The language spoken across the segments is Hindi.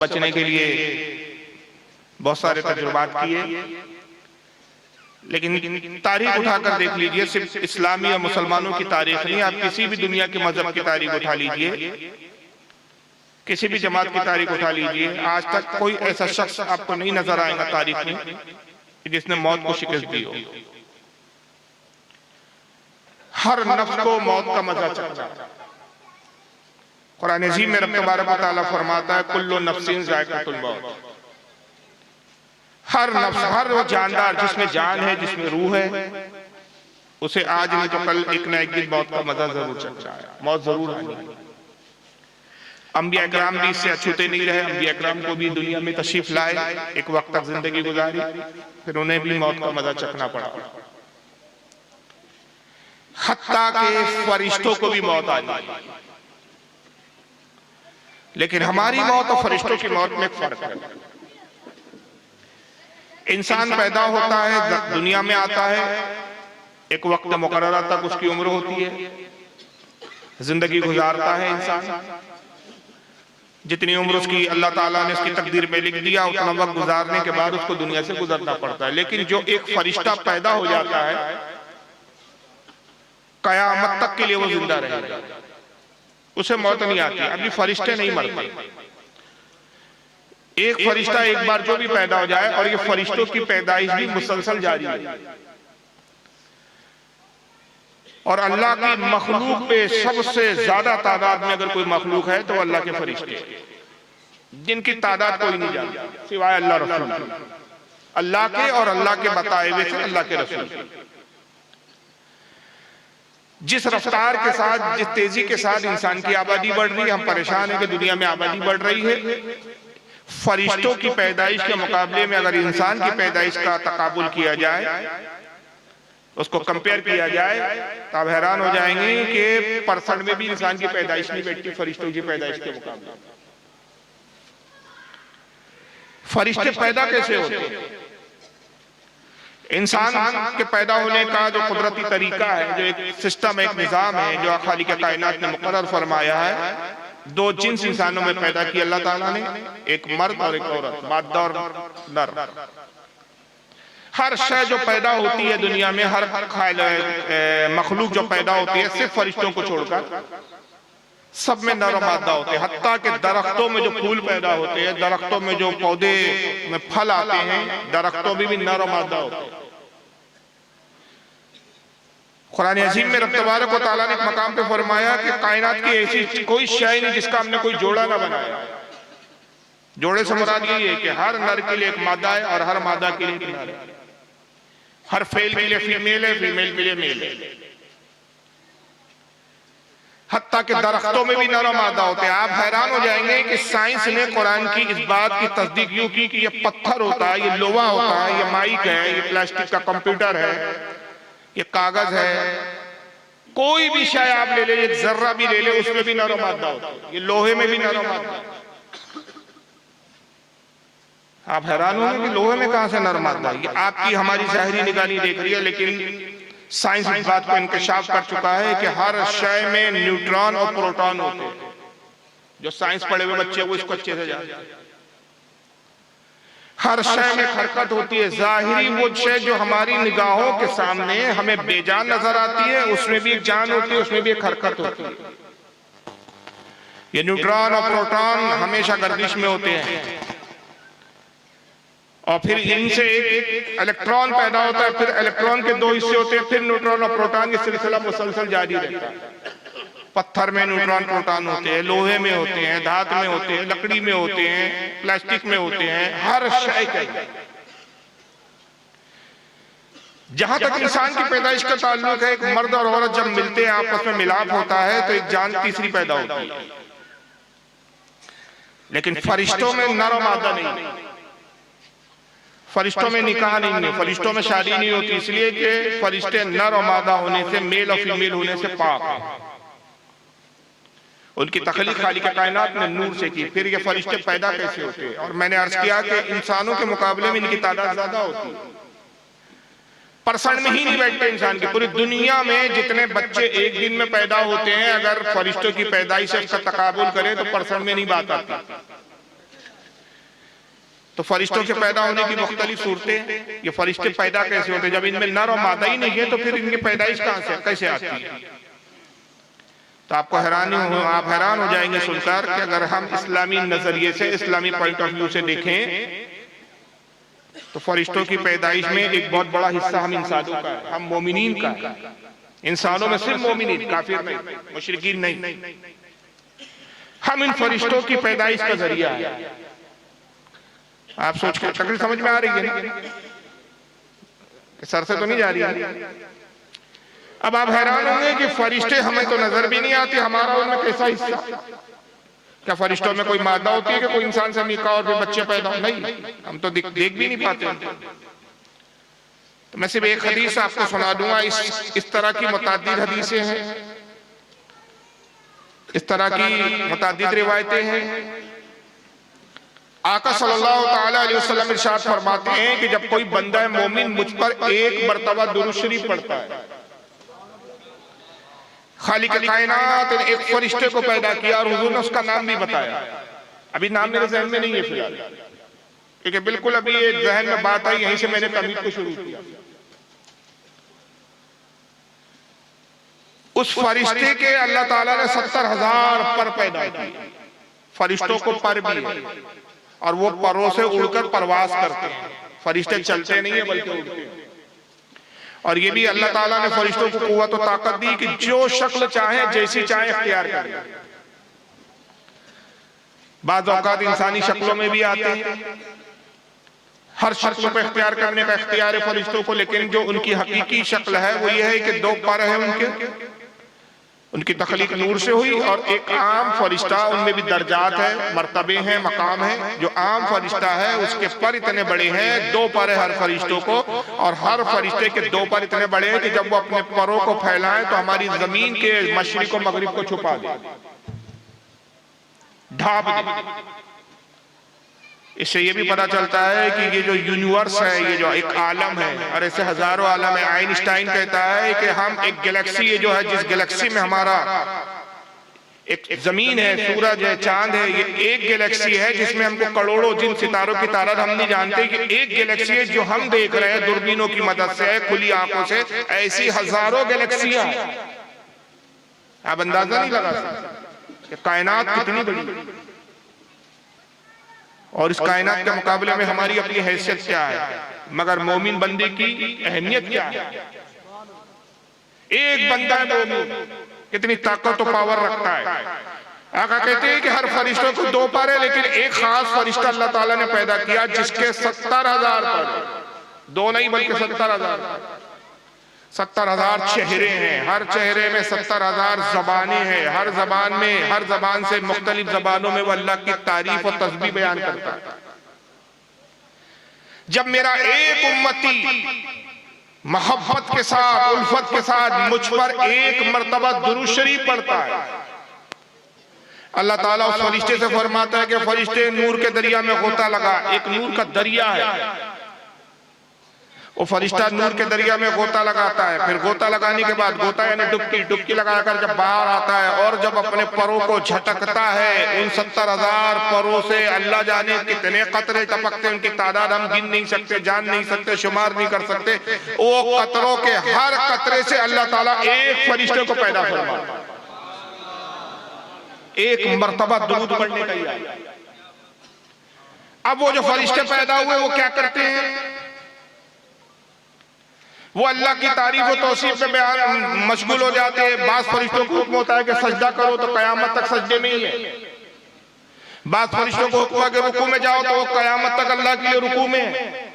बचने के लिए बहुत सारे तजुर्बात किए, लेकिन तारीख उठाकर देख लीजिए, सिर्फ इस्लामी या मुसलमानों की तारीख नहीं, आप किसी भी दुनिया के मजहब की तारीख उठा लीजिए, किसी भी जमात की तारीख उठा लीजिए, आज तक कोई ऐसा शख्स आपको नहीं नजर आएगा तारीख में जिसने मौत को शिकस्त दी हो। हर नफ्स को मौत का मजा चखना। कुरान अज़ीम में रब तबारक व तआला फरमाता है, कुल्लु नफ्सिन ज़ाइक़ातुल मौत। हर नफ्स, हर वो जानदार जिसमें जान है, जिसमें रूह है, उसे आज नहीं तो कल एक न एक दिन मौत का मजा जरूर चखना है, मौत जरूर आनी है। अंबिया इकराम भी इससे अछूते नहीं रहे। अंबिया इकराम को भी दुनिया में तशरीफ लाए, एक वक्त तक जिंदगी गुजारी, फिर उन्हें भी मौत का मजा चखना पड़ा। हत्ता के फरिश्तों को भी मौत आई, लेकिन हमारी मौत और फरिश्तों की मौत में फर्क है। इंसान पैदा होता है, दुनिया में आता है, एक वक्त मुकर्रर तक उसकी उम्र होती है, जिंदगी गुजारता है इंसान। जितनी उम्र उसकी अल्लाह ताला ने उसकी तकदीर में लिख दिया, उतना वक्त गुजारने के बाद उसको दुनिया से गुजरना पड़ता है। लेकिन जो एक फरिश्ता पैदा हो जाता है, कयामत तक के लिए वो जिंदा रहेगा, उसे मौत नहीं आती। अभी फरिश्ते नहीं मरते। एक फरिश्ता एक बार जो भी पैदा हो जाए, और ये फरिश्तों की पैदाइश भी मुसलसल जारी है। और अल्लाह की मखलूक पे सबसे ज्यादा तादाद में अगर कोई मखलूक है तो अल्लाह के फरिश्ते, जिनकी तादाद कोई नहीं जानता सिवाय अल्लाह रसूल, अल्लाह के और अल्लाह के बताए हुए से अल्लाह के रसूल। जिस रफ्तार के साथ, जिस तेजी के साथ इंसान की आबादी बढ़ रही है, हम परेशान हैं कि दुनिया में आबादी बढ़ रही है। फरिश्तों की पैदाइश के मुकाबले में अगर इंसान की पैदाइश का तकाबुल किया जाए, उसको कंपेयर किया जाए, तो आप हैरान हो जाएंगे कि परसेंट में भी इंसान की पैदाइश नहीं बैठती फरिश्तों की पैदाइश के मुकाबले। फरिश्ते पैदा कैसे होते हैं? इंसान के पैदा होने का जो कुदरती तरीका है, जो एक सिस्टम है, एक निजाम है, जो खालिक कायनात ने मुकर्रर फरमाया है, दो जिन्स इंसानों में पैदा किया अल्लाह ताला ने, एक मर्द और एक औरत, मादा और नर। हर शय जो पैदा होती है दुनिया में, हर मखलूक जो पैदा होती है, सिर्फ फरिश्तों को छोड़कर सब में नर और मादा होते हैं। हत्ता के दरख्तों में जो फूल पैदा होते हैं, दरख्तों में जो पौधे में फल आते हैं, दरख्तों में भी नर और मादा होते हैं। कुरान अज़ीम में रब तबारक व तआला ने एक मकाम पे फरमाया कि कायनात की ऐसी कोई शय नहीं जिसका हमने कोई जोड़ा ना बनाया। जोड़े से मुराद यही है कि हर नर के लिए एक मादा है और हर मादा के लिए एक नर है। हर फेल के लिए फीमेल है, फीमेल के लिए मेल है। हत्ता के दरख्तों में भी नर और मादा होते हैं। आप हैरान हो जाएंगे कि साइंस ने कुरान की इस बात की तस्दीक यूं की कि ये पत्थर होता है, ये लोहा होता है, ये माइक है, ये प्लास्टिक का कंप्यूटर है, ये कागज है, कोई भी शय आप ले ले, एक जर्रा भी ले ले, उसमें भी नर और मादा होता है। ये लोहे में भी नर और मादा। आप हैरान होंगे कि लोहे में कहां से नर मादा? ये आपकी हमारी ज़ाहिरी निगाह नहीं देख रही है, लेकिन साइंस इस बात को इंकशाफ कर चुका है कि हर शय में न्यूट्रॉन और प्रोटॉन होते हैं। जो साइंस पढ़े हुए बच्चे वो इसको अच्छे से जानते हैं। हर शय में हरकत होती है। जाहिरी वो शय जो हमारी निगाहों के सामने हमें बेजान नजर आती है, उसमें भी एक जान होती है, उसमें भी एक हरकत होती है। ये न्यूट्रॉन और प्रोटॉन हमेशा गर्दिश में होते हैं, और फिर इनसे एक इलेक्ट्रॉन पैदा होता है, फिर इलेक्ट्रॉन के दो हिस्से होते हैं, फिर न्यूट्रॉन और प्रोटॉन, ये सिलसिला मुसलसल जारी रहता है। पत्थर में न्यूट्रॉन प्रोटॉन होते हैं, लोहे में होते हैं, धातु में होते हैं, लकड़ी में होते हैं, प्लास्टिक में होते हैं, हर शय के। जहां तक इंसान की पैदाइश का ताल्लुक है, एक मर्द और औरत जब मिलते हैं, आपस में मिलाप होता है, तो एक जान तीसरी पैदा होती है। लेकिन फरिश्तों में नर और मादा नहीं, फरिश्तों में निकाह नहीं है, फरिश्तों में शादी नहीं होती, इसलिए कि फरिश्ते नर और मादा होने से, मेल और फीमेल होने से पाक है। उनकी तख्लीक खालिक कायनात ने नूर से की। फिर ये फरिश्ते पैदा कैसे होते हैं? और मैंने अर्ज किया कि इंसानों के मुकाबले में इनकी तादाद ज्यादा होती है। परसेंट में ही नहीं बैठते इंसान की। पूरी दुनिया में जितने बच्चे एक दिन में पैदा होते हैं, अगर फरिश्तों की पैदाइश से इसका तकाबुल करें तो परसेंट में नहीं बात आती। तो फरिश्तों के पैदा होने की मुख्तलिफ सूरतें, ये फरिश्ते पैदा कैसे होते? जब इनमें नर और मादा ही नहीं है तो फिर इनकी पैदाइश कहां से कैसे आती है? तो आपको आप हैरान हो जाएंगे सुनकर कि अगर हम इस्लामी नजरिए से, इस्लामी पॉइंट ऑफ व्यू से देखें तो फरिश्तों की पैदाइश में एक बहुत बड़ा हिस्सा हम इंसानों का है, हम मोमिनीन का है। इंसानों में सिर्फ मोमिनीन, काफिर नहीं, मुशरिकीन नहीं। हम इन फरिश्तों की पैदाइश का जरिया है। आप सोच के तकरीर समझ में आ रही है ना? सर से तो नहीं जा रही है? अब आप हैरान होंगे कि फरिश्ते हमें तो नजर भी नहीं आते, हमारा उनमें कैसा हिस्सा? क्या फरिश्तों में कोई मादा होती है कि कोई इंसान से निकाह और फिर बच्चे पैदा हो? नहीं, हम तो देख भी नहीं पाते। तो मैं सिर्फ एक हदीस आपको सुना दूंगा। इस तरह की मुताद्दिद हदीसें हैं, इस तरह की मुताद्दिद रिवायतें हैं। आका सल्लल्लाहु ताला अलैहि वसल्लम इरशाद फरमाते हैं कि जब कोई बंदा मोमिन मुझ पर एक मर्तबा दुरूद शरीफ पढ़ता है, खालिक कायनात ने एक फरिश्ते को पैदा किया और हुजूर ने उसका नाम भी बताया। अभी नाम मेरे जहन में नहीं है फिलहाल, क्योंकि बिल्कुल अभी ये जहन में बात आई, यहीं से मैंने तमीद को शुरू किया। उस फरिश्ते के अल्लाह ताला ने 70,000 पर पैदा किए। फरिश्तों को पर भी है और वो परों से उड़कर परवास करते हैं। फरिश्ते चलते नहीं है बल्कि उड़ते हैं। और ये भी अल्लाह ताला ने फरिश्तों को कुव्वत और ताकत दी कि जो शक्ल चाहे, जैसी चाहे इख्तियार करें। बाज़ औक़ात इंसानी शक्लों में भी आते हैं, हर शक्ल को इख्तियार करने का इख्तियार है फरिश्तों को, लेकिन जो उनकी हकीकी शक्ल है वो ये है कि 2 पर है उनकी तख्लीक नूर से हुई, और एक आम फरिश्ता, उनमें भी दर्जात है, मर्तबे हैं, मकाम है। जो आम फरिश्ता है उसके पर इतने बड़े हैं, 2 पर है हर फरिश्तों को, और हर फरिश्ते के 2 पर इतने बड़े हैं कि जब वो अपने परों को फैलाएं तो हमारी जमीन के मशरिक और मगरिब को छुपा दे, ढांप दे। इससे ये भी पता चलता है कि ये जो यूनिवर्स है, ये जो एक आलम है, और ऐसे हजारों आलम है। आइंस्टाइन कहता है कि हम एक गैलेक्सी, ये जो है जिस गैलेक्सी में हमारा एक जमीन है, सूरज है, चांद है, ये एक गैलेक्सी है जिसमें हमको करोड़ों जिन सितारों की तादाद हम नहीं जानते कि एक गैलेक्सी है जो हम देख रहे हैं दूरबीनों की मदद से, खुली आंखों से। ऐसी हजारों गैलेक्सियां, आप अंदाजा नहीं लगा सकते कि कायनात कितनी बड़ी है, और इस कायनात के मुकाबले में हमारी अपनी हैसियत क्या है। मगर मोमिन बंदे की अहमियत क्या है? एक बंदा मोमिन कितनी ताकत और पावर रखता है। आका कहते हैं कि हर फरिश्तों को 2 पर है, लेकिन एक खास फरिश्ता अल्लाह ताला ने पैदा किया जिसके 70,000 पर, 2 नहीं बल्कि 70,000 70,000 चेहरे हैं। हर चेहरे में 70,000 जबानें हैं। हर जबान में, हर जबान से मुख्तलिफ जबानों में वो अल्लाह की तारीफ और तस्बीह बयान करता है। जब मेरा एक उम्मती मोहब्बत के साथ, उल्फत के साथ मुझ पर एक मर्तबा दुरूद शरीफ पढ़ता है, अल्लाह ताला उस फरिश्ते से फरमाता है कि फरिश्ते नूर के दरिया में गोता लगा। एक नूर का दरिया है, वो फरिश्ता नूर के दरिया में गोता लगाता है। फिर गोता लगाने के बाद, गोता यानी डुबकी लगाकर जब बाहर आता है और जब अपने परों को झटकता है, उन 70,000 परों से अल्लाह जाने कितने कतरे टपकते, उनकी तादाद हम गिन नहीं सकते, जान नहीं सकते, शुमार नहीं कर सकते। वो कतरों के हर कतरे से अल्लाह ताला एक फरिश्ते को पैदा फरमाता है। एक मर्तबा दुरूद पढ़ने का ही आया। अब वो जो फरिश्ते पैदा हुए वो क्या करते हैं? वो अल्लाह की तारीफ और तौसीफ में बयान मशगूल हो जाते हैं। बास फरिश्तों को हुक्म होता है कि सजदा करो तो कयामत तक सजदे में ही है। बास फरिश्तों को हुक्म है कि रुकू में जाओ तो वो कयामत तक अल्लाह के लिए रुकू में है।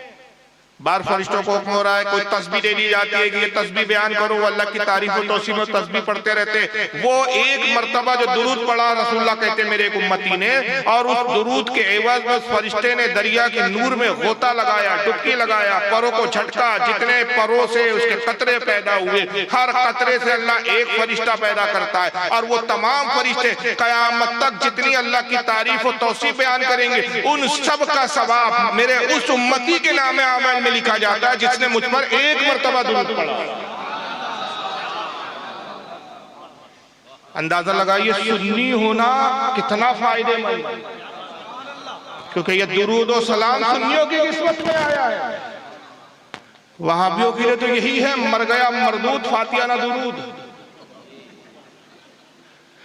बार फरिश्तों को हुक्म हो रहा है, कोई तस्बीह दे दी जाती है कि ये तस्बीह बयान करो, वो अल्लाह की तारीफ और तौसीफ में तस्बीह पढ़ते रहते। वो एक मर्तबा जो दुरूद पढ़ा, रसूलुल्लाह कहते मेरे एक उम्मती ने, और उस दुरूद के एवज में उस फरिश्ते ने दरिया के नूर में गोता लगाया, डुबकी लगाया, परों को झटका। जितने परों से उसके कतरे पैदा हुए, हर कतरे से अल्लाह एक फरिश्ता पैदा करता है, और वो तमाम फरिश्ते कयामत तक जितनी अल्लाह की तारीफ और तौसीफ बयान करेंगे, उन सब का सवाब मेरे उस उम्मती के नाम आमल में लिखा जाता है जिसने मुझ पर एक मर्तबा दुरूद पढ़ा। अंदाजा लगाइए सुन्नी होना कितना फायदेमंद है। क्योंकि ये दुरूद और सलाम सुन्नियों की किस्मत में आया है। वहाबियों के लिए तो यही है, मर गया मरदूद फातिहा ना दुरूद।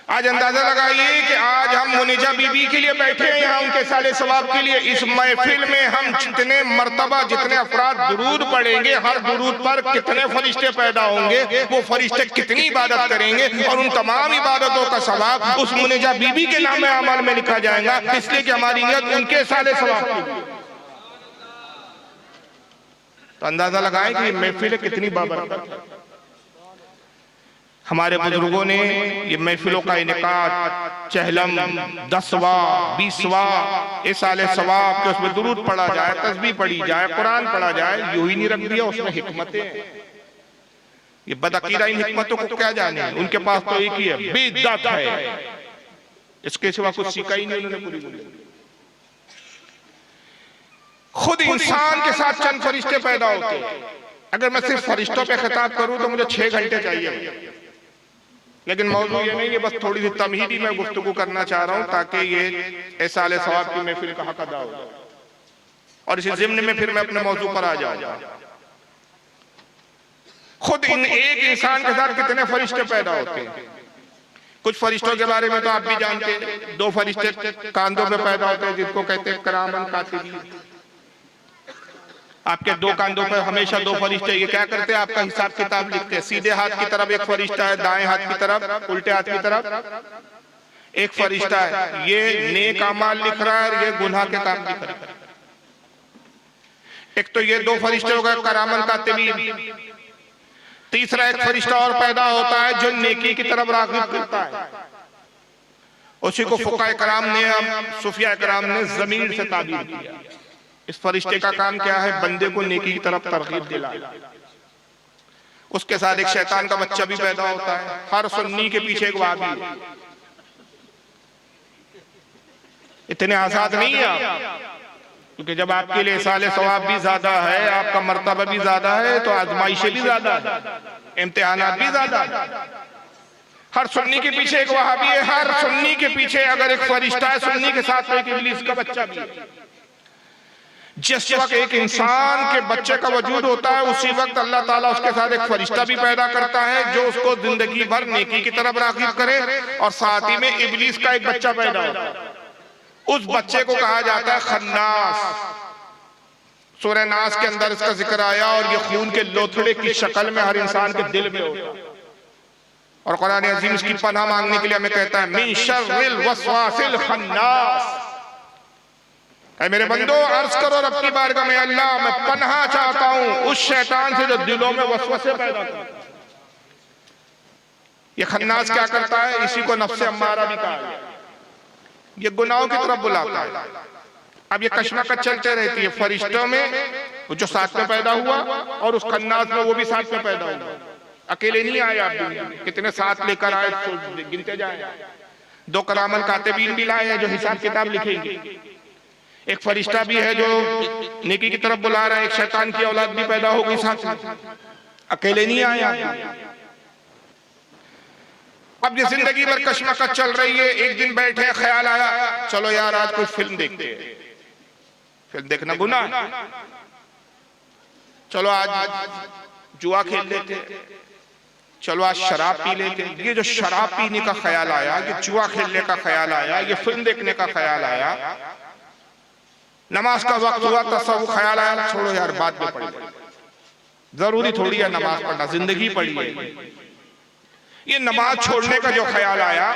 आज अंदाजा लगाइए कि आज हम मुनीजा बीबी के लिए बैठे हैं यहाँ, उनके साले सवाब के लिए। इस महफिल में हम जितने मर्तबा, जितने अफराद दुरूद पढ़ेंगे, हर दुरूद पर कितने फरिश्ते पैदा होंगे, वो फरिश्ते कितनी इबादत करेंगे, और उन तमाम इबादतों का सवाब उस मुनीजा बीबी के नाम अमल में लिखा जाएगा, इसलिए कि हमारी नियत उनके साले सवाब की। तो अंदाजा लगाएं कि महफिल कितनी बाबरकत है। हमारे बुजुर्गों ने ये महफिलों का इनेकाद चहलम 10वां 20वां इस साले सवाब के उसमें दुरूद पढ़ा जाए, तस्बीह पढ़ी जाए, कुरान पढ़ा जाए, यूं ही नहीं रख दिया। उसमें हिकमतें, ये बदअकीदा इन हिकमतों को क्या जाने, उनके पास तो एक ही है, बिदअत है, इसके सिवा कुछ सीखा ही नहीं उन्होंने पूरी दुनिया। खुद इंसान के साथ चंद फरिश्ते पैदा होते हैं। अगर मैं सिर्फ फरिश्तों पे खिताब करूं तो मुझे 6 घंटे चाहिए, लेकिन मौजू ये नहीं है, बस थोड़ी सी तमहीदी मैं गुफ्तगू करना चाह रहा हूं ताकि ये एसाले सवाब की महफिल का हक अदा हो, और इसी ज़िम्न में फिर मैं अपने मौजू पर आ जाऊंगा। खुद इन एक इंसान के साथ कितने फरिश्ते पैदा होते हैं। कुछ फरिश्तों के बारे में तो आप भी जानते हैं, 2 फरिश्ते कांधों पे पैदा होते हैं जिनको कहते हैं किरामन कातिबीन। आपके 2 कांधों पर हमेशा 2 फरिश्ते, ये क्या करते हैं, आपका हिसाब किताब लिखते हैं। सीधे हाथ की तरफ एक फरिश्ता है, दाएं हाथ की तरफ, उल्टे हाथ की तरफ एक फरिश्ता है। ये नेक अमाल लिख रहा है, ये गुनाह के काम लिख रहा है। एक तो ये 2 फरिश्ते हो गए किरामन कातिबीन। तीसरा एक फरिश्ता और पैदा होता है जो नेकी की तरफ राग़िब करता है। उसी को फुक़हा कराम ने, सूफिया कराम ने ज़मीर से ताबीर किया। इस फरिश्ते का काम क्या है, बंदे को नेकी की तरफ तरगीब दिलाना। उसके साथ एक शैतान का बच्चा भी पैदा होता है। हर सुन्नी के पीछे एक वहाबी है। इतने आजाद नहीं है आप, क्योंकि जब आपके लिए साले सवाब भी ज्यादा है, आपका मर्तबा भी ज्यादा है, तो आजमाइशें भी ज्यादा है, इम्तिहानात भी ज्यादा है। हर सुन्नी के पीछे एक वहाबी है, हर सुन्नी के पीछे अगर एक फरिश्ता है सुन्नी के साथ, एक इब्लीस का बच्चा भी है। जिस वक्त एक इंसान के बच्चे का वजूद होता है, उसी वक्त अल्लाह ताला उसके साथ एक फरिश्ता भी पैदा करता है जो उसको जिंदगी भर नेकी की तरफ राग़िब करे, और साथ ही में इब्लीस का एक बच्चा पैदा होता है। उस बच्चे को कहा जाता है खन्नास। सूरह नास के अंदर इसका जिक्र आया, और ये खून के लोथड़े की शक्ल में हर इंसान के दिल में होता है। और कुरान अज़ीम इसकी पनाह मांगने के लिए हमें कहता है, मिन शर्रिल वस्वासिल खन्नास। ऐ मेरे बंदो, अर्ज करो रब की बारगाह में, अल्लाह मैं पनाह चाहता हूं उस शैतान से जो दिलों में वसवसे पैदा करता है। ये खन्नास क्या करता है, इसी को नफ्से अम्मारा भी कहा है। ये गुनाहों की तरफ बुलाता है। अब ये कशमकश चलते रहती है फरिश्तों में, जो साथ में पैदा हुआ, और उस खन्नास में, वो भी साथ में पैदा हुआ। अकेले नहीं आए आप दुनिया में, कितने साथ लेकर आए तो गिनते जाए। 2 किरामन कातिबीन भी लाए हैं जो हिसाब किताब लिखेंगे। एक फरिश्ता भी है जो नेकी की तरफ बुला रहा है। एक शैतान की औलाद भी पैदा होगी साथ में, अकेले नहीं आया। अब ये जिंदगी भर कशमकश चल रही है। एक दिन बैठे, ख्याल आया चलो यार आज कोई फिल्म देखते हैं। फिल्म देखना गुनाह है, चलो आज जुआ खेल लेते हैं, चलो आज शराब पी लेते हैं। ये जो शराब पीने का ख्याल आया, ये जुआ खेलने का ख्याल आया, ये फिल्म देखने का ख्याल आया, नमाज का वक्त हुआ तसव्वुफ ख्याल आया, छोड़ो यार बाद में पढ़ेंगे, जरूरी थोड़ी है नमाज पढ़ना, जिंदगी पढ़ी है। ये नमाज छोड़ने का जो ख्याल आया,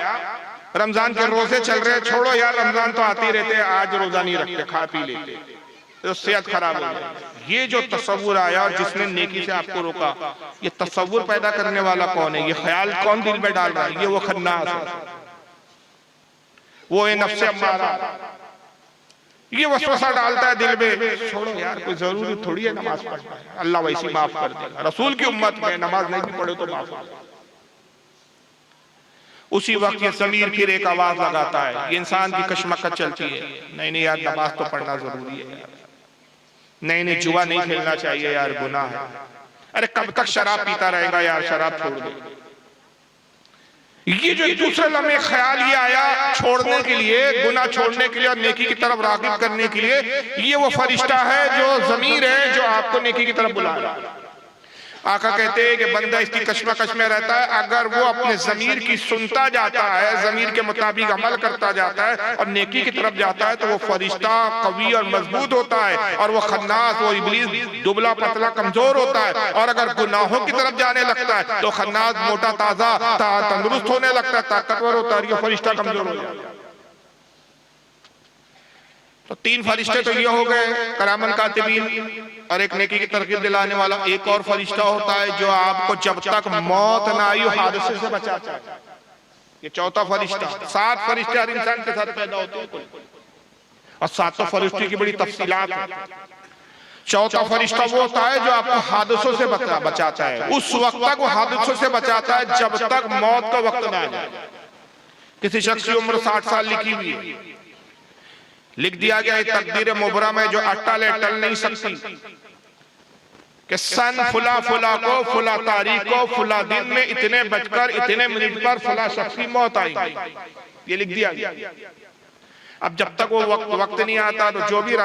रमजान के रोजे चल रहे, छोड़ो यार रमजान तो आते ही रहते, आज रोजा नहीं रखते, खा पी लेते, तो सेहत खराब हो जाए। ये जो तसव्वुर आया, जिसने नेकी से आपको रोका, ये तसव्वुर पैदा करने वाला कौन है, ये ख्याल कौन दिल में डाल रहा है, ये वो खन्नास है, वो है नफ्से अम्मारा। ये वसवसा डालता है दिल में, छोड़ो यार कोई जरूरी थोड़ी है नमाज पढ़ना, अल्लाह वैसी माफ कर देगा, रसूल की उम्मत में नमाज नहीं भी पढ़े तो माफ हो जाए। उसी वक्त ये ज़मीर फिर एक आवाज लगाता है, ये इंसान की कशमकश चलती है, नहीं नहीं यार नमाज तो पढ़ना जरूरी है, नहीं नहीं जुआ नहीं खेलना चाहिए यार, गुनाह है, अरे कब तक शराब पीता रहेगा यार, शराब छोड़ दे। ये जो दूसरे लम्हे ख्याल ये आया छोड़ने के लिए, गुनाह छोड़ने के लिए और नेकी की तरफ राग़िब करने के लिए, ये वो फरिश्ता है जो ज़मीर है जो आपको नेकी की तरफ बुला रहा है। आका कहते हैं कि बंदा इसकी कश्मकश में रहता है, अगर वो अपने ज़मीर की सुनता जाता है, ज़मीर के मुताबिक अमल करता जाता है और नेकी की तरफ जाता है, तो वो फरिश्ता कवी और मजबूत होता है और वो खन्नास, वो इब्लीस दुबला पतला कमजोर होता है। और अगर गुनाहों की तरफ जाने लगता है तो खन्नास मोटा ताजा तंदुरुस्त होने लगता है, ताकतवर होता है, ये फरिश्ता कमजोर हो जाता है। तो तीन फरिश्ते तो ये हो गए, करामन कातिबीन और एक नेकी की तरकीब दिलाने वाला। एक और फरिश्ता होता है जो आपको जब तक मौत ना आई हादसे से बचाता है, ये चौथा फरिश्ता। 7 फरिश्ते हर इंसान के साथ पैदा होते हैं और 7 फरिश्ते की बड़ी तफसीलात है। चौथा फरिश्ता वो होता है जो आपको हादसों से बचाता है, उस वक्त तक वो हादसों से बचाता है जब तक मौत का वक्त ना आ जाए। किसी शख्स की उम्र 60 साल लिखी हुई है, लिख दिया गया है तकदीर मुबरा में जो अटल टल नहीं सकती कि सन फुला फुला को, फुला तारीख को, फुला दिन में इतने बजकर इतने मिनट पर फुला शख्स की मौत आएगी, ये लिख दिया गया। अब जब तक वो वक्त नहीं आता तो जो भी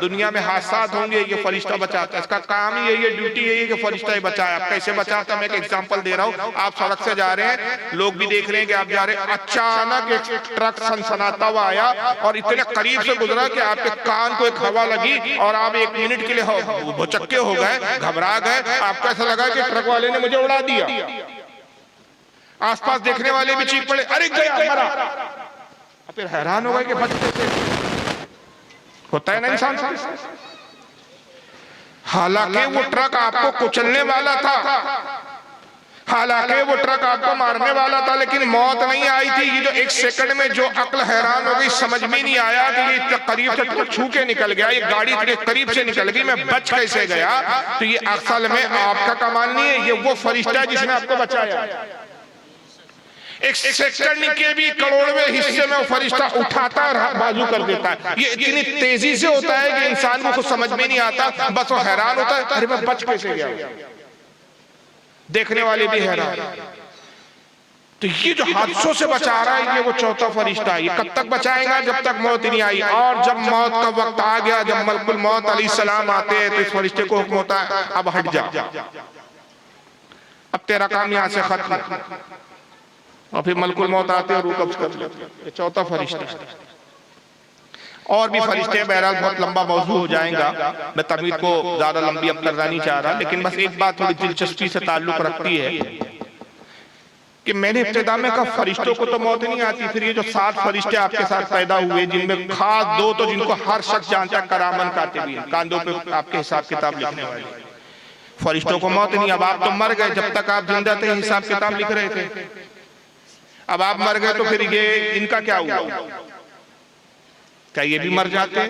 दुनिया में हादसात होंगे ये फरिश्ता बचाता है। इसका काम ही यही है, ड्यूटी यही है कि फरिश्ता ही बचाए। अब कैसे बचाता है मैं एक एग्जांपल दे रहा हूँ। आप सड़क से जा रहे हैं, लोग भी देख रहे हैं कि आप जा रहे हैं, अचानक एक ट्रक सनसनाता हुआ आया और इतने करीब से गुजरा कि आपके कान को एक हवा लगी और आप 1 मिनट के लिए भुचक्के हो गए, घबरा गए। आपको ऐसा लगा कि ट्रक वाले ने मुझे उड़ा दिया। आसपास देखने वाले भी चीख पड़े, अरे गया, मरा। फिर हैरान हो गए कि बच कैसे होता है ना इंसान से। हालांकि वो ट्रक आपको कुचलने वाला था, हालांकि वो ट्रक आपको मारने वाला था, लेकिन मौत नहीं आई थी। ये जो 1 सेकंड में जो अक्ल हैरान हो गई, समझ में नहीं आया कि ये इतने करीब से ट्रक छू के निकल गया, ये गाड़ी इतने करीब से निकल गई, मैं बच कैसे गया। तो ये असल में आपका कमाल नहीं है, ये वो फरिश्ता है जिसने आपको बचाया। 1 सेकंड के भी करोड़वें हिस्से में वो फरिश्ता उठाता है और बाजू कर देता है। ये इतनी तेजी से होता है कि इंसान को कुछ समझ में नहीं आता, बस वो हैरान होता है, अरे मैं बच कैसे गया। देखने वाले भी हैरान। तो ये जो हादसों से बचा रहा है ये वो चौथा फरिश्ता है। ये कब तक बचाएगा? जब तक मौत नहीं आई। और जब मौत का वक्त आ गया, जब मलकुल मौत अलैहिस्सलाम आते हैं, तो इस फरिश्ते को हुक्म होता है अब हट जा, अब तेरा काम यहां से खत्म। और फिर मलकुल मौत आते हैं और रूह कब्ज कर लेते हैं। ये चौथा फरिश्ता है। और भी फरिश्ते, बहरहाल बहुत लंबा मौजू हो जाएगा, मैं तमीर को ज्यादा लंबी अब करना नहीं चाह रहा, लेकिन बस एक बात थोड़ी दिलचस्पी से ताल्लुक रखती है कि मैंने इब्तिदा में कहा फरिश्तों को तो मौत नहीं आती, फिर ये जो 7 फरिश्ते आपके साथ पैदा हुए, जिनमें खास 2 तो जिनको हर शख्स जानता है, करामन कातिबीन, कांधों पे आपके हिसाब किताब लिखने वाले, फरिश्तों को मौत नहीं। अब आप तो मर गए, जब तक आप जिंदा थे हिसाब किताब लिख रहे थे, अब आप मर गए तो फिर ये इनका क्या हुआ? क्या ये भी मर जाते?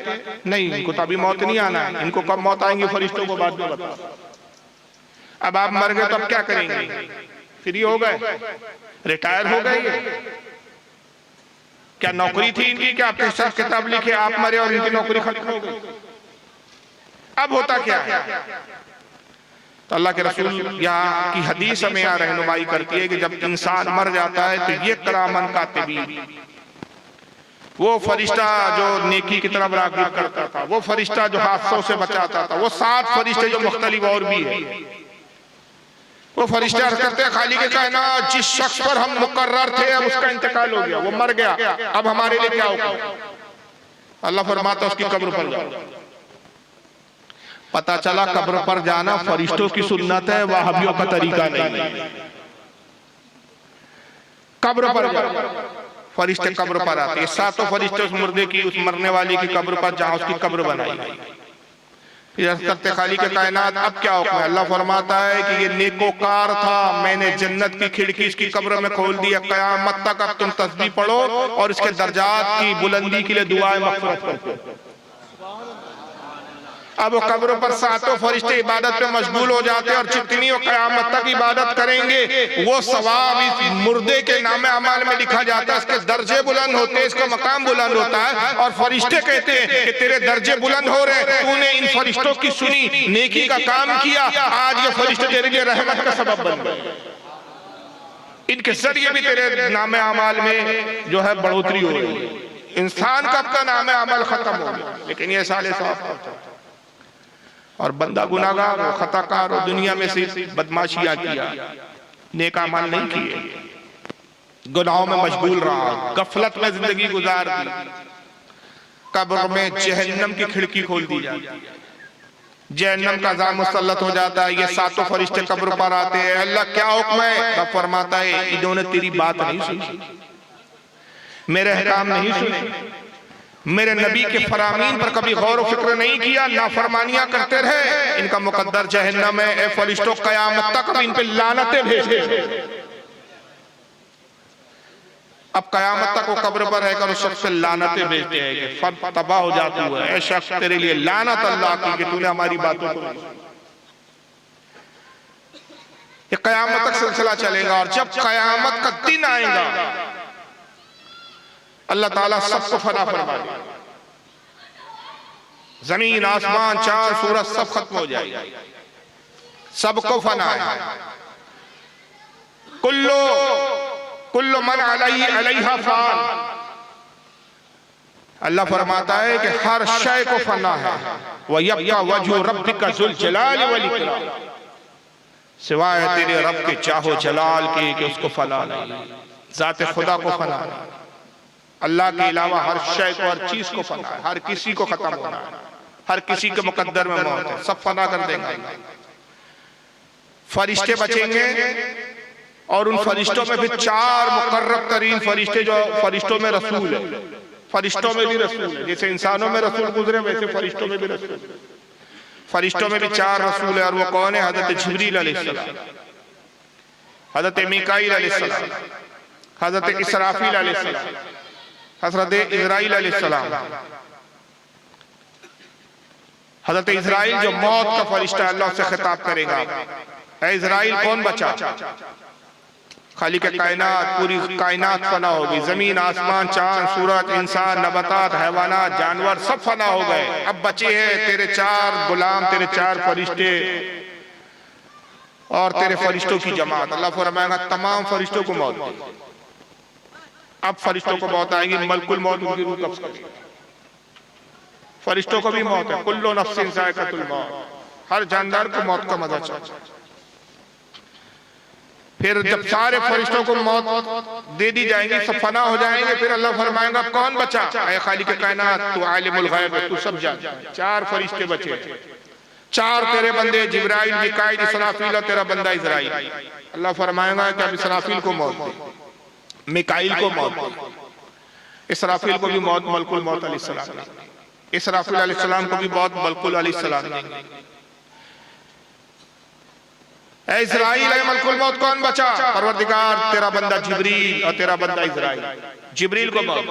नहीं, इनको तो अभी मौत नहीं आना है। इनको कब मौत आएंगे फरिश्तों को बाद में बताओ। अब आप मर गए तो अब क्या करेंगे? फिर ये हो गए, रिटायर हो गए। क्या नौकरी थी इनकी? क्या आपके हिसाब किताब लिखे, आप मरे और इनकी नौकरी खत्म हो गई? अब होता क्या है? तो अल्लाह के रसूल यहाँ की हदीस हमें यहाँ रहनुमाई करती है कि जब इंसान मर जाता है तो ये करामन कातिबीन, वो फरिश्ता जो नेकी की तरफ राग़िब करता था, वो फरिश्ता जो हादसों से बचाता था, वो 7 फरिश्ते जो मुख्तलिफ और भी है, वो फरिश्ते अर्ज़ करते हैं खालिक़ कायनात, जिस शख्स पर हम मुकर्रर थे अब उसका इंतकाल हो गया, वो मर गया, अब हमारे लिए क्या होगा? अल्लाह फरमाता उसकी कब्र पर जाओ। पता चला कब्र पर जाना फरिश्तों की सुन्नत है, वहाबियों का तरीका नहीं है। कब्र पर जाओ, फरिश्ते कब्र पर आते हैं, 7 फरिश्ते उस मुर्दे की, उस मरने वाले की कब्र पर जहां उसकी कब्र बनाई गई। करते खालिक़ कायनात अब क्या हुक्म है? अल्लाह फरमाता है कि ये नेकोकार था, मैंने जन्नत की खिड़की इसकी कब्र में खोल दिया, क़यामत तक अब तुम तस्बीह पढ़ो और इसके दर्जात की बुलंदी के लिए दुआएं मग़फ़िरत करते। अब वो कब्र पर 7 फरिश्ते इबादत पे मशगूल हो जाते हैं और जितनी वो क़यामत तक इबादत करेंगे वो सवाब इस मुर्दे के नामे अमाल में लिखा जाता है, इसके दर्जे बुलंद होते हैं, इसका मकाम बुलंद होता है। और फरिश्ते कहते हैं कि तेरे दर्जे बुलंद हो रहे, तूने इन फरिश्तों की सुनी, नेकी का काम किया, आज ये फरिश्ते तेरे लिए रहमत का सबब बन गए। इनके जरिए भी तेरे नामे अमाल में जो है बढ़ोतरी हो रही है। इंसान का अपना नामे अमल खत्म हो गया, लेकिन ये साले साफ और बंदा गुनाहगार हो, खताकार हो, दुनिया में सिर्फ बदमाशियां किया, नेक अमल नहीं किए, गुनाहों में मशगूल रहा, गफलत में जिंदगी गुजार दी, कब्र में जहन्नम की खिड़की खोल दी जाती है, जहन्नम का अज़ाब मुसल्लत हो जाता है, ये सातों फरिश्ते कब्र पर आते हैं, अल्लाह क्या हुक्म है? रब फरमाता है इन्होंने तेरी बात नहीं सुनी, मेरे अहकाम नहीं सुने, मेरे नबी के फरामीन पर कभी गौर फिक्र नहीं किया, नाफरमानियां करते रहे, इनका मुकद्दर जहन्नम है। ए फरिश्तों क़यामत तक इन पे लानतें भेजे। अब कयामत तक वो कब्र पर रहकर उस शख्स से लानतें भेजते हैं कि फर तबाह हो जाता हुआ है, शख्स तेरे लिए लानत अल्लाह की कि तूने हमारी बातों को नहीं। ये कयामत तक सिलसिला चलेगा, और जब कयामत का दिन आएगा अल्लाह ताला सबको फना फरमा देगा, जमीन आसमान चांद सूरज सब खत्म हो जाएगा, सबको फना है। कुल्लो मन अलैहा फान, अल्लाह फरमाता है कि हर शय को फना है। वह यब्का वजहु रब्बिका ज़ुल जलाल वल इकराम, सिवाय तेरे रब के चाहो जलाल के कि उसको फना नहीं, जाते खुदा को फना नहीं, अल्लाह के अलावा हर शय को, हर चीज को फना है, हर किसी को खत्म होना है, हर किसी के मुकद्दर में मौत है, सब फना कर देंगे। फरिश्ते बचेंगे, और उन फरिश्तों में भी 4 मुकर्रब तरीन फरिश्ते, जो फरिश्तों में रसूल है, फरिश्तों में भी रसूल है, जैसे इंसानों में रसूल गुजरे वैसे फरिश्तों में भी रसूल, फरिश्तों में भी 4 रसूल है। और वो कौन है? हजरत जिब्रील अलैहिस्सलाम, हजरत मीकाईल अलैहिस्सलाम, हजरत इसराफील अलैहिस्सलाम, हजरत इजराइल अलैहिस्सलाम। हजरत इजराइल जो मौत का फरिश्ता, अल्लाह से खिताब करेगा, ऐ इजराइल कौन बचा? खाली के कायनात, पूरी कायनात फना होगी, जमीन आसमान चांद सूरज इंसान नबातात हैवानात जानवर सब फना हो गए, अब बचे हैं तेरे 4 गुलाम, तेरे 4 फरिश्ते और तेरे फरिश्तों की जमात। अल्लाह फरमाएगा तमाम फरिश्तों को मौत दे। अब फरिश्तों को मौत आएगी, मलकुल मौत उनकी रूह कब्ज़ करेगा, फरिश्तों को भी मौत है, कुल्लु नफ्सिन ज़ाइक़ातुल मौत, हर जानदार को मौत का मजा चाहिए। फिर जब सारे फरिश्तों को मौत दे दी जाएगी, सब फना हो जाएंगे, फिर अल्लाह फरमाएगा कौन बचा? ऐ खालिक कायनात, तू आलिमुल गैब है, तू सब जानता है। 4 फरिश्ते बचे, 4 तेरे बंदे जिब्राइल, मीकाईल, इसराफील और तेरा बंदा इजराइल। अल्लाह फरमाएगा कि अब इसराफील को मौत दे, मीकाईल को मौत दे, इसराफील को भी मौत मलकुल मौत अलैहिस्सलाम, इसराफील अलैहिस्सलाम को भी मौत मलकुल अलैहिस्सलाम। ऐ इजराइल, ऐ मलकुल मौत कौन बचा? परवरदिगार तेरा बंदा जिब्रील और तेरा बंदा इजराइल। जिब्रील को मौत।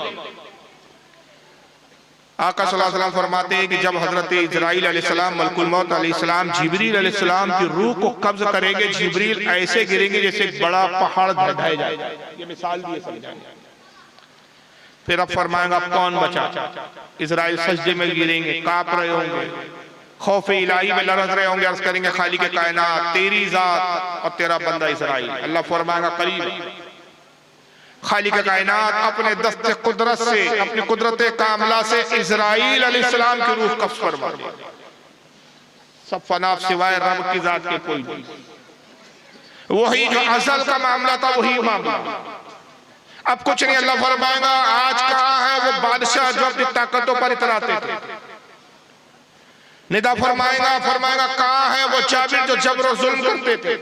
आका सल्लल्लाहु अलैहि वसल्लम फरमाते हैं कि जब हजरत इजराइल अलैहिस्सलाम, मलकुल मौत अलैहिस्सलाम जिब्रील अलैहिस्सलाम की रूह को कब्ज करेंगे, जिब्रील ऐसे गिरेंगे जैसे एक बड़ा पहाड़ ढह जाए। ये मिसाल दिए समझाएंगे। फिर अब फरमाएगा कौन बचा? इजराइल सजदे में गिरेंगे, कांप रहे होंगे, खौफ इलाही में लरज रहे होंगे, अर्ज करेंगे खालिक कायनात तेरी जात और तेरा बंदा इजराइल। अल्लाह फरमाएगा करीब खालिक कायनात अपने दस्ते कुदरत से, अपनी कुदरत कामला से इजराइल अलैहिस्सलाम की रूह कब्ज़ फरमा दे। सब फना सिवाय रब की जात के कोई नहीं, वही जो अज़ल का मामला था वही मामला, अब कुछ नहीं। अल्लाह फरमाएगा आज कहाँ है वो बादशाह जो अपनी ताकतों पर इतराते थे? निदा फरमाएगा कहाँ है वो जाबिर जो जबर और जुल्म करते थे?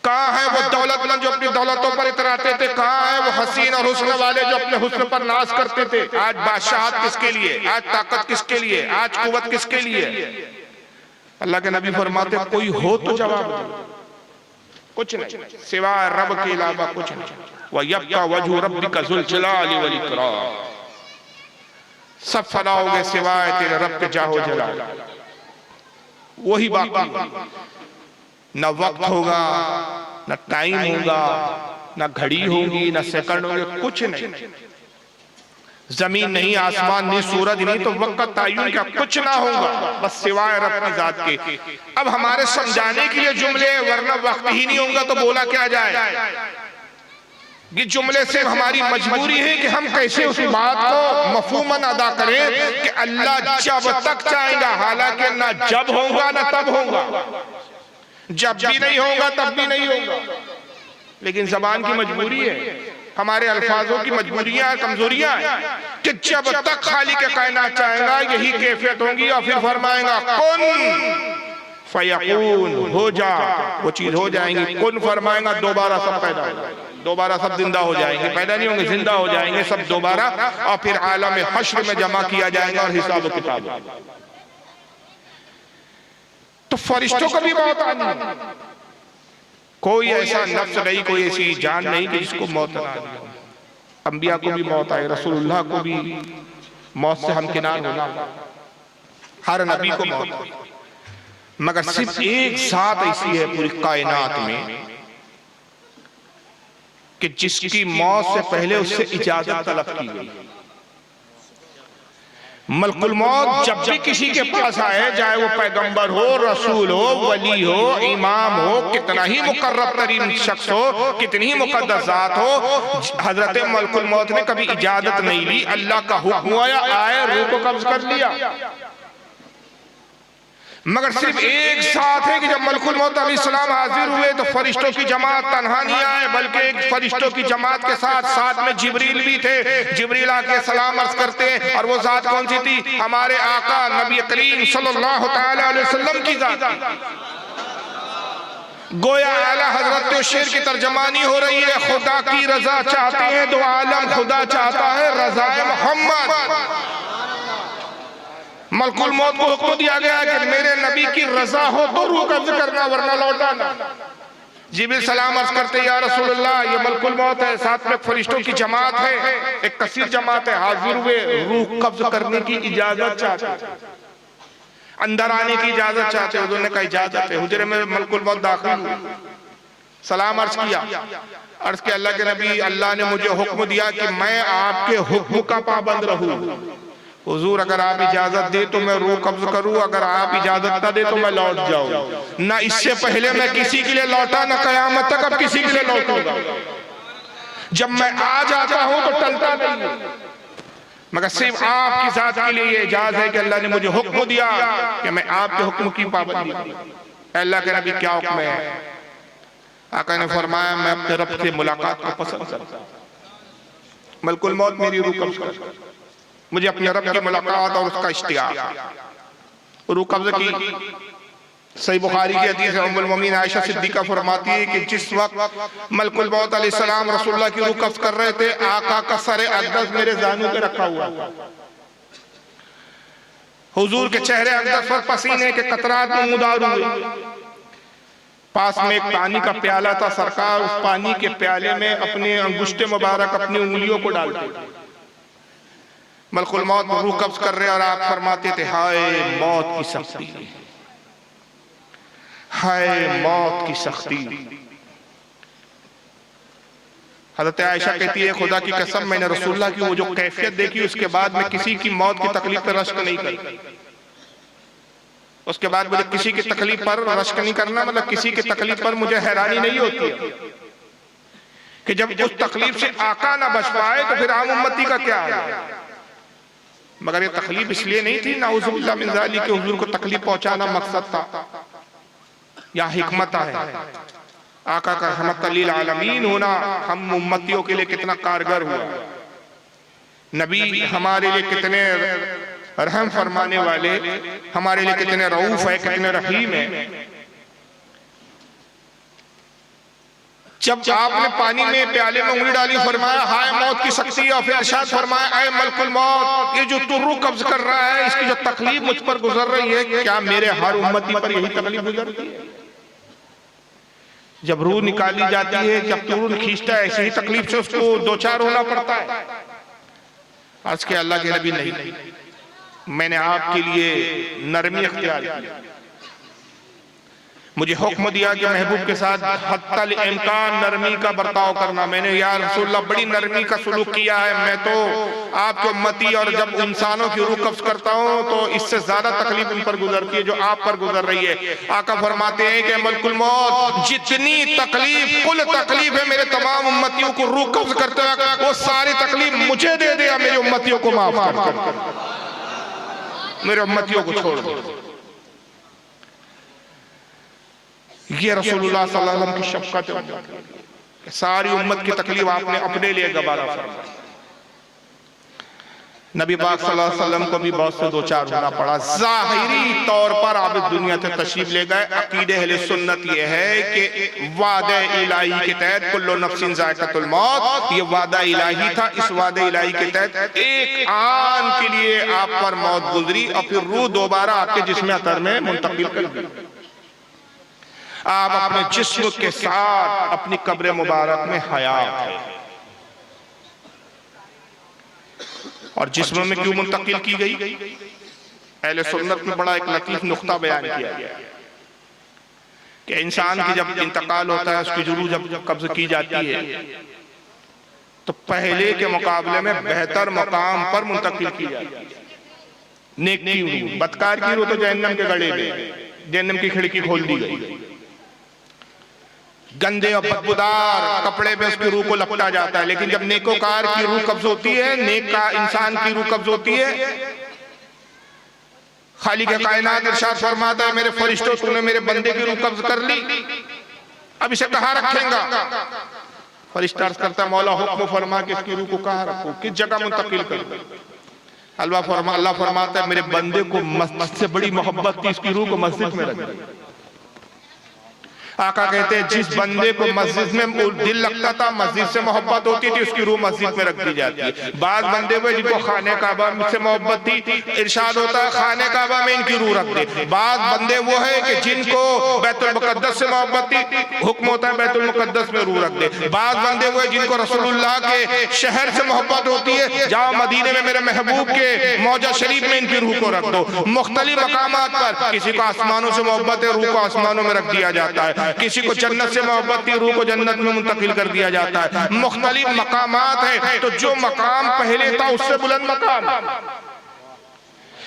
कहाँ है वो दौलतमंद जो अपनी दौलतों पर इतराते थे? कहाँ है वो हसीन और हुस्न वाले जो अपने हुस्न पर नाज करते थे? आज बादशाहत किसके लिए? आज ताकत किसके लिए? आज कुव्वत किसके लिए? अल्लाह के नबी फरमाते कोई हो तो जवाब दो, कुछ नहीं सिवाय रब के अलावा कुछ नहीं। वह यब्का वजहु रब्बिका ज़ुल जलाली वल इकराम, सब फना हो गए सिवाय तेरे रब के जाहो जलाल, वही बाकी। न वक्त होगा, न टाइम होगा, न घड़ी होगी, न सेकंड होंगे, कुछ नहीं। जमीन नहीं, आसमान नहीं, सूरज नहीं, तो वक्त तायुन का कुछ ना होगा, बस सिवाय रब की जात के। अब हमारे समझाने के लिए जुमले, वरना वक्त ही नहीं होगा तो बोला क्या जाए? ये जुमले से हमारी मजबूरी है कि हम कैसे उस बात को मफहूमन अदा करें कि अल्लाह जब तक चाहेगा, हालांकि ना जब होगा ना तब होगा, जब भी नहीं होगा तब भी नहीं होगा, लेकिन जबान की मजबूरी है, हमारे अल्फाजों की मजबूरियां कमजोरियां हैं कि जब तक खाली के कायनात चाहेगा यही कैफियत होगी और फिर फरमाएगा कुन फयकून, हो जा, वो चीज हो जाएंगी। कुन फरमाएगा दोबारा सब पैदा हो जाएगा, दोबारा सब जिंदा हो जाएंगे, पैदा नहीं होंगे जिंदा हो जाएंगे सब दोबारा, और फिर आलम हश्र में जमा किया जाएगा और हिसाब किताब। तो फरिश्तों का भी मौत आनी है, कोई ऐसा नफ्स नहीं, कोई ऐसी जान नहीं कि जिसको मौत ना आए। अंबिया को भी मौत आए, रसूलुल्लाह को भी मौत से हमकिनार होना, हर नबी को मौत आई, मगर सिर्फ एक साथ ऐसी है पूरी कायनात में कि जिसकी मौत से पहले उससे इजाजत तलब की गई। मलकुल मौत जब भी किसी के पास आए, चाहे वो पैगंबर हो, रसूल हो, वली हो, इमाम हो, कितना ही मुकर्रब तरीन शख्स हो, कितनी ही मुकद्दस जात हो, हजरत मलकुल मौत ने कभी इजाजत नहीं ली, अल्लाह का हुक्म आया, आए, रूह को कब्ज कर लिया। मगर सिर्फ एक साथ है कि जब मलकुल मौत अलैहिस्सलाम हाजिर हुए तो फरिश्तों की जमात तन्हा नहीं आए, बल्कि एक फरिश्तों की जमात के साथ में जिब्रील भी थे। जिब्रील आके सलाम अर्ज करते हैं, और वो जात कौन सी थी? हमारे आका नबी करीम सल्लल्लाहु तआला अलैहि वसल्लम की जात। गोया आला हजरत शेर की तर्जमानी हो रही है, खुदा की रजा चाहते हैं दो आलम, खुदा चाहता है रज़ाए मोहम्मद। मलकुल मौत को हुक्म दिया गया है कि मेरे नबी की रजा हो तो रूह कब्ज करना, वरना लौटाना। जिब्रील सलाम अर्ज करते, या रसूलुल्लाह ये मलकुल मौत है, साथ में फरिश्तों की जमात है, एक कसीर जमात है, हाजिर हुए, रूह कब्ज करने की इजाजत चाहते, अंदर आने की इजाजत चाहते। उन्होंने कहा इजाजत है। हुजरे में मलकुल मौत दाखिल हुए, सलाम अर्ज किया, अर्ज के अल्लाह के नबी, अल्लाह ने मुझे हुक्म दिया कि मैं आपके हुक्म का पाबंद रहूं। हुजूर अगर आप इजाजत दे तो मैं रूह कब्ज करूं, अगर आप इजाजत ना दे तो मैं लौट जाऊं। ना इससे पहले मैं किसी के लिए लौटा, ना कयामत तक अब किसी के लिए लौटूंगा। जब मैं आ जाता हूं तो टलता नहीं, मगर सिर्फ आपकी जात के लिए ये इजाजत है कि अल्लाह ने मुझे हुक्म दिया कि मैं आपके हुक्म की पाबंदी करूं। अल्लाह के नबी क्या हुक्म है? आका ने फरमाया, मैं अपने रब से मुलाकात को पसंद करता हूं। मलकुल मौत मेरी रूह कब्ज कर, मुझे अपने रब की मुलाकात और उसका इश्तियाक। रूह कब्ज की सही बुखारी की हदीस है, उम्मुल मोमिनीन आयशा सिद्दीका फरमाती है कि जिस वक्त मलकुल मौत अलैहिस्सलाम रसूलुल्लाह की रूह कब्ज कर रहे थे, आका का सर अक़दस मेरे ज़ानू पे रखा हुआ था। हुजूर के चेहरे अक़दस पर पसीने के कतरात नमूदार हुए। पास में एक पानी का प्याला था, सरकार उस पानी के प्याले में अपने अंगुष्ठे मुबारक अपनी उंगलियों को डालते। मलकुल मौत रूह कब्ज कर रहे और आप फरमाते थे, हाय मौत की सख्ती, हाय मौत की सख्ती। हज़रत आयशा कहती है, खुदा की कसम मैंने रसूलुल्लाह की वो जो कैफियत देखी, उसके बाद मैं किसी की मौत की तकलीफ पर रश्क नहीं करती। उसके बाद मुझे किसी की तकलीफ पर रश्क नहीं करना, मतलब किसी की तकलीफ पर मुझे हैरानी नहीं होती कि जब उस तकलीफ से आका ना बच पाए तो फिर आम उम्मती का क्या है। मगर ये तकलीफ इसलिए नहीं थी नाउज़ुबिल्लाह मिन ज़ालिक, के हुजूर को तकलीफ पहुंचाना मकसद था, या हिकमत है। आका का रहमत लिल आलमीन होना हम उम्मतियों के लिए कितना कारगर हुआ। नबी हमारे लिए कितने रहम फरमाने वाले, हमारे लिए कितने रऊफ है, कितने रहीम है। जब आपने पानी में प्याले में उंगली डाली, फरमाया हाय मौत की सख्ती, और फिर इरशाद फरमाया, ऐ मलकुल मौत, ये जो तू रूह कब्ज कर रहा है, इसकी जो तकलीफ मुझ पर गुजर रही है, क्या मेरे हर उम्मती पर यही तकलीफ गुजरती है? जब रूह निकाली जाती है, जब तू रूह खींचता है, ऐसी ही तकलीफ से उसको दो चार होना पड़ता है। आज के अल्लाह के नबी नहीं, मैंने आपके लिए नरमी अख्तियार की, मुझे हुक्म दिया कि महबूब के साथ हत्तल इम्कान नरमी का बर्ताव करना। मैंने या रसूलल्लाह बड़ी नरमी का सुलूक किया है, मैं तो आपके उम्मती और जब इंसानों की रूह कब्ज करता हूँ तो इससे ज्यादा तकलीफ उन पर गुजरती है जो आप पर गुजर रही है। आका फरमाते हैं कि मलकुल मौत जितनी तकलीफ कुल तकलीफ है मेरे तमाम उम्मतियों को रूह कब्ज करते वक्त, वो सारी तकलीफ मुझे दे दिया, मेरे उम्मतियों को माफ कर, मेरे उम्मतियों को छोड़ दो। ये रसूलुल्लाह सल्लल्लाहु अलैहि वसल्लम की शफ़क़त, सारी उम्मत की तकलीफ आपने अपने लिए गवारा फरमाया। नबी पाक सल्लल्लाहु अलैहि वसल्लम को भी बहुत से दो चार होना पड़ा। ज़ाहिरी तौर पर आप इस दुनिया से तशरीफ ले गए। अकीदे अहले सुन्नत ये है कि वादे इलाही के तहत कुल्लु नफ्सिन ज़ाइक़तुल मौत, ये वादा इलाही था। इस वादे इलाही के तहत एक आन के लिए आप पर मौत गुजरी और फिर रूह दोबारा आपके जिस्म अतर में मुंतकिल कर दी। आप अपने जिस्म के साथ अपनी कब्र मुबारक में हयात है। और जिस्म में क्यों मुंतकिल की गई? अहले सुन्नत में बड़ा एक लतीफ नुक्ता बयान किया गया कि इंसान की जब इंतकाल होता है, उसकी रूह जब कब्ज की जाती है तो पहले के मुकाबले में बेहतर मकाम पर मुंतकिल की जाती है। नेक की रूह, बदकार की रूह तो जहन्नम के गड़े में, जहन्नम की खिड़की खोल दी गई। गंदे और बदबूदार कपड़े में उसकी रूह को लपटा जाता है। लेकिन जब नेकोकार की रूह कब्ज होती है, नेक का इंसान की रूह कब्ज होती है, खालिक कायनात इरशाद फरमाता है, मेरे फरिश्तों तूने मेरे बंदे की रूह कब्ज कर ली, अब इसे कहाँ रखेगा? फरिश्ता अर्ज करता मौला हुक्म फरमा कि इसकी रूह को कहाँ रखो, किस जगह मुंतकिल करो? अल्लाह फरमाता है मेरे बंदे को मस्जिद से बड़ी मोहब्बत थी, इसकी रूह को मस्जिद में रख दी। आका कहते हैं जिस बंदे को मस्जिद में दिल लगता था, मस्जिद से मोहब्बत होती थी, उसकी रूह मस्जिद में रख दी जाती है। बाद बंदे हुए जिनको खाने काबा से मोहब्बत थी, इरशाद होता है खाने काबा में इनकी रूह रख दे। बाद बंदे वो है कि जिनको बैतुल मुकद्दस से मोहब्बत थी, हुक्म होता है बैतुल मुकद्दस में रूह रख दे। बाद बंदे हुए जिनको रसूलुल्लाह के शहर से मोहब्बत होती है, जाओ मदीने में मेरे महबूब के मौजा शरीफ में इनकी रूह को रख दो। मुख्तलिफ मकामात पर किसी को आसमानों से मोहब्बत है, रूह को आसमानों में रख दिया जाता है। किसी को जन्नत से मोहब्बत की रूह को जन्नत में मुंतकिल कर दिया जाता है। मुख्तलिफ मकामात है, तो जो मकाम पहले था उससे बुलंद मकाम।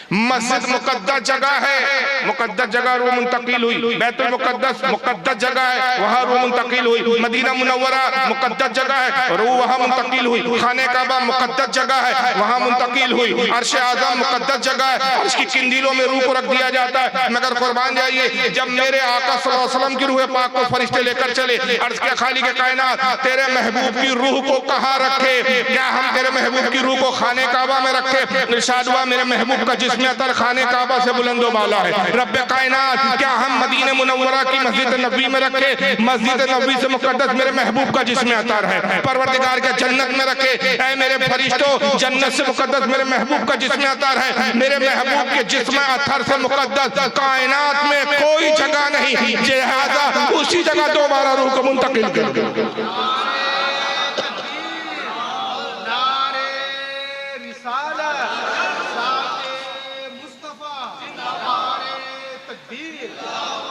मस्जिद मुकद्दस जगह है, मुकद्दस जगह रूह मुंतकिल हुई। बैतुल मुकद्दस मुकद्दस जगह है, वहाँ रूह मुंतकिल हुई। मदीना मुनव्वरा मुकद्दस जगह है, रूह वहाँ मुंतकिल हुई। खाने काबा मुकद्दस जगह है, वहाँ मुंतकिल हुई। अर्श आज़म मुकद्दस जगह है, अर्श की किंदीलों में रूह को रख दिया जाता है। मगर कुर्बान जाइए, जब मेरे आका सल्लल्लाहु अलैहि वसल्लम की रूह पाक को फरिश्ते लेकर चले, अर्श के खालिक कायनात तेरे महबूब की रूह को कहाँ रखे? क्या हम तेरे महबूब की रूह को खाने काबा में रखे? इरशाद हुआ मेरे महबूब का जिस्म अतर खाने काबा से बुलंदो बाला है। रब्बे कायनात क्या हम मदीने मुनव्वरा की मस्जिद नबी में रखे? मस्जिद नबी से मुकद्दस मेरे महबूब का जिस्म अतर है। परवरदिगार के जन्नत में रखे, ऐ मेरे फरिश्तों जन्नत से मुकद्दस मेरे महबूब का जिस्म अतर है। मेरे महबूब के जिस्म अतर से मुकद्दस कायनात में कोई जगह नहीं, लिहाजा उसी जगह दोबारा रूह को मुंतकिल कर दो।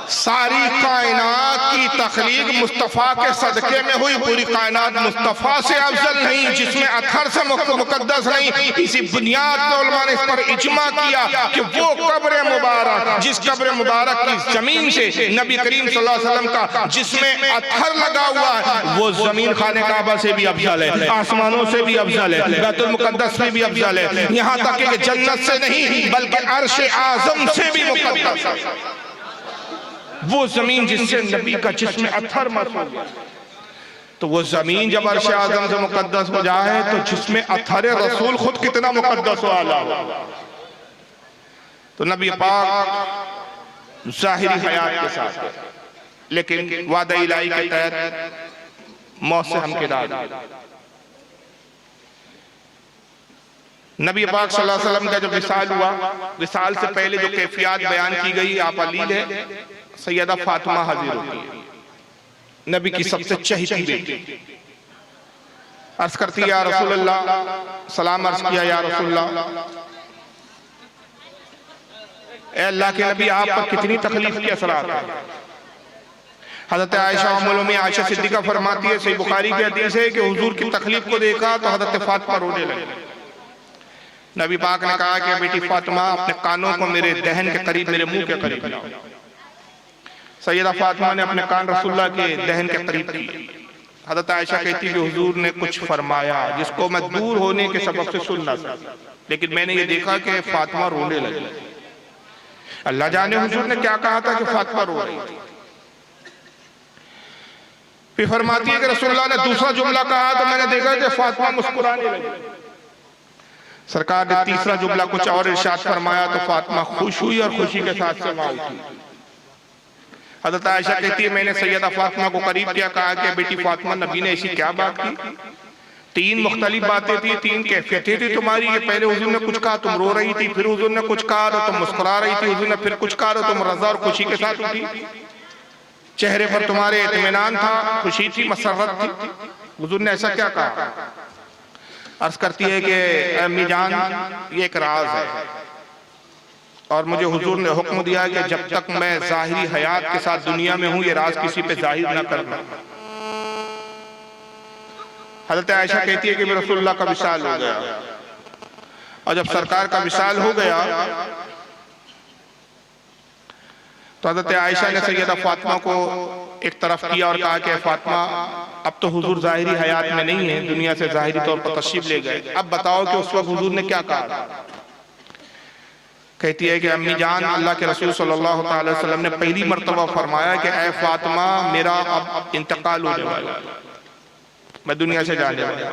सारी कायनात की तखलीक मुस्तफ़ा के सदके में हुई। पूरी कायनात मुस्तफ़ा से अफजल नहीं, जिसमें अथर से मुकद्दस नहीं। इसी बुनियाद पर उलमा ने इस पर इजमा किया कि वो कब्र मुबारक, जिस कब्र मुबारक की जमीन से नबी करीम सल्लल्लाहु अलैहि वसल्लम का जिसमें अथर लगा हुआ है, वो जमीन खाने काबा से भी अफजल है, आसमानों से भी अफजल है, बैतुल मुकद्दस से भी अफजल है। यहाँ तक कि जन्नत से नहीं बल्कि अर्श आज़म से भी मुकद्दस है। वो जमीन जिससे नबी का जिस्म अथर मस हो गया, तो वो जमीन जब अर्श आज़म से मुकद्दस हो जाए तो जिसमें अथर रसूल खुद कितना मुकद्दस वाला। तो नबी पाक ज़ाहिरी हयात के साथ, लेकिन वादा इलाही के तहत मौत से हमकिनार। नबी पाक सल्लल्लाहु अलैहि वसल्लम का जब विसाल हुआ, विसाल से पहले जो कैफियत बयान की गई आप अलील है, सैयदा फातिमा हाजिर होती है, नबी की सबसे चहेती बेटी। अर्ज करती है या रसूलल्लाह, सलाम अर्ज किया या रसूलल्लाह, ए अल्लाह के नबी आप पर कितनी तकलीफ के असरात हैं। हजरत आयशा उम्मुल मोमिनीन आयशा सिद्दीका फरमाती है, सही बुखारी की हदीस है कि हुजूर की तकलीफ को देखा तो हजरत फातिमा रोने लगी। नबी पाक ने कहा कि बेटी फातिमा अपने कानों को मेरे दहन के करीब, मेरे मुंह के करीब लाओ। सैयदा फातिमा ने अपने कान रसूलुल्लाह के दहन के करीब किए। हजरत आयशा कहती कि हुजूर ने कुछ फरमाया जिसको मैं दूर होने के सबब से सुन ना सका, लेकिन मैंने ये देखा कि फातिमा रोने लगी। अल्लाह जाने हुजूर ने क्या कहा था कि फातिमा रो रही थी। फिर फरमाती है कि रसूलुल्लाह ने दूसरा जुमला कहा तो मैंने देखा कि फातिमा मुस्कुराने लगी। सरकार ने तीसरा जुमला कुछ और इरशाद फरमाया तो फातिमा खुश हुई और खुशी के साथ से वहां उठी। हज़रत आयशा कहती है मैंने सैयदा फातिमा को करीब किया, कहा कि बेटी फातिमा नबी ने ऐसी क्या बात की? तीन मुख्तलिफ बातें थी, तीन कैफियतें थी तुम्हारी। ये पहले हुजूर ने कुछ कहा तुम रो रही थी, फिर हुजूर ने कुछ कहा तो तुम मुस्कुरा रही थी, हुजूर ने फिर कुछ कहा तो तुम रजा और खुशी के साथ उठी। चेहरे पर तुम्हारे इत्मीनान था, खुशी थी, मसरत थी। हुजूर ने ऐसा क्या कहा? अर्ज करती है कि अम्मी जान ये एक राज है और मुझे हुजूर ने हुक्म दिया कि जब तक मैं जाहिरी हयात के साथ दुनिया में हूं ये राज किसी पे जाहिर न करना। हजरत आयशा कहती है कि रसूलुल्लाह का विसाल हो गया और जब सरकार का विसाल हो गया तो हजरत आयशा ने सैयदा फातिमा को एक तरफ किया और कहा कि फातिमा अब तो हुजूर जाहिरी हयात में नहीं है, दुनिया से जाहिरी तौर पर तशरीफ ले गए, अब बताओ कि उस वक्त हुजूर ने क्या कहा? कहती है कि अम्मी जान अल्लाह के रसूल सल्लल्लाहु अलैहि वसल्लम ने पहली मर्तबा फरमाया कि ऐ फातिमा मेरा अब इंतकाल होने वाला है, मैं दुनिया से जाने वाला।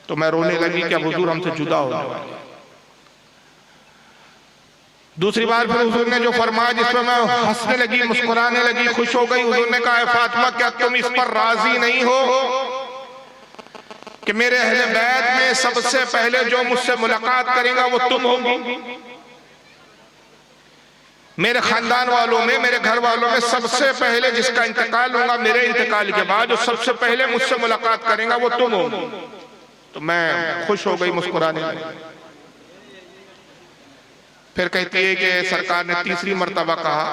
तो मैं रोने लगी कि अब हुजूर हमसे जुदा होने वाले। दूसरी बार फिर हुजूर ने जो फरमाया जिसमें मैं हंसने लगी, मुस्कुराने लगी, खुश हो गई। हुजूर ने कहा ऐ फातिमा क्या तुम इस पर राजी नहीं हो कि मेरे अहले बैत में सबसे पहले जो मुझसे मुलाकात करेगा वो तुम होगी? मेरे खानदान वालों में, मेरे घर वालों में सबसे पहले जिसका इंतकाल होगा मेरे इंतकाल के बाद जो सबसे पहले मुझसे मुलाकात करेगा वो तुम हो। तो मैं खुश हो गई, मुस्कुराने लगी। फिर कहती है कि सरकार ने तीसरी मर्तबा कहा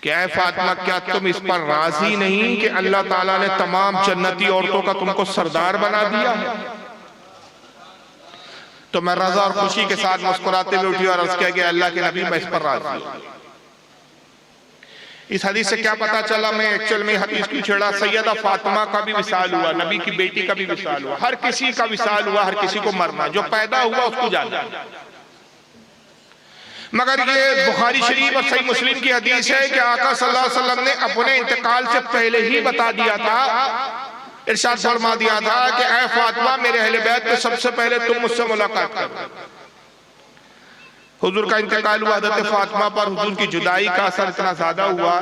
कि ऐ फातिमा क्या तुम इस पर राजी नहीं कि अल्लाह ताला ने तमाम जन्नती औरतों का तुमको सरदार बना दिया है? तो मैं रजा और खुशी के साथ मुस्कुराते हुए उठी और अर्ज किया कि अल्लाह के नबी मैं इस पर राजी हूं। इस हदीस से क्या पता चला? मैं एक्चुअल में हदीस की छेड़ा सैयदा फातिमा का भी विसाल हुआ, नबी की बेटी का भी विसाल हुआ, हर किसी का विसाल हुआ, हर किसी को मरना, जो पैदा हुआ उसको जाना। मगर ये बुखारी शरीफ और सही मुस्लिम की हदीस है कि आका सल्लल्लाहु अलैहि वसल्लम ने अपने इंतकाल से पहले ही बता दिया था, इरशाद फरमा दिया था कि ऐ फातिमा मेरे अहले बैत में सबसे पहले तुम मुझसे मुलाकात करो। हुजूर का इंतकाल हुआ, हज़रत फातिमा पर हुजूर की जुदाई का असर इतना ज्यादा हुआ,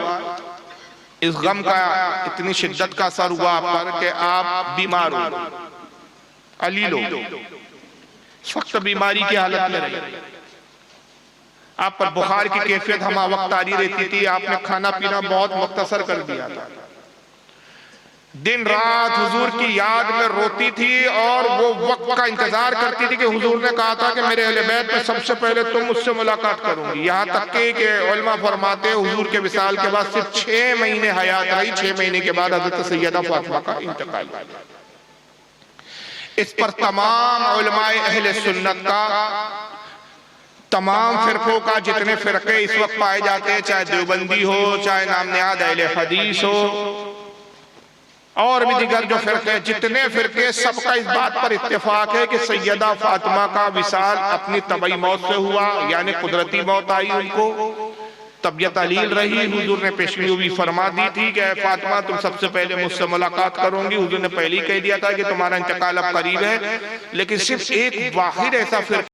इस गम का इतनी शिद्दत का असर हुआ आप पर कि आप बीमार हो, अलील हो, सख्त बीमारी की हालत में रहे। आप पर बुखार की कैफियत हम वक्त तारी रहती थी, आपने खाना पीना बहुत मुख्तसर कर दिया था, दिन रात हुजूर की याद में रोती थी और वो वक्त का इंतजार करती थी कि हुजूर ने कहा था कि मेरे अहले बैत में सबसे पहले तुम मुझसे मुलाकात करूंगी। यहाँ तक कि उलमा फरमाते हुजूर के विसाल के बाद सिर्फ 6 महीने हयात रही, 6 महीने के बाद हज़रत सैयदा फातिमा का इंतकाल। इस पर तमाम उलमाए अहले सुन्नत का, तमाम फिरकों का, जितने फिरके इस वक्त पाए जाते हैं, चाहे देवबंदी हो, चाहे नामनिहाद अहले हदीस हो और भी दीगर जो फिरके, जितने फिरके, सबका इस बात पर इत्तेफाक है कि सैयदा फातिमा का विसाल अपनी तबई मौत से हुआ, यानी कुदरती मौत आई उनको, तबीयत अलील रही। हुजूर ने पेशगी भी फरमा दी थी कि फातिमा तुम सबसे पहले मुझसे मुलाकात करोगी। हुजूर ने पहले ही कह दिया था कि तुम्हारा इंतकाल अब करीब है, लेकिन सिर्फ एक वाहिद ऐसा फिर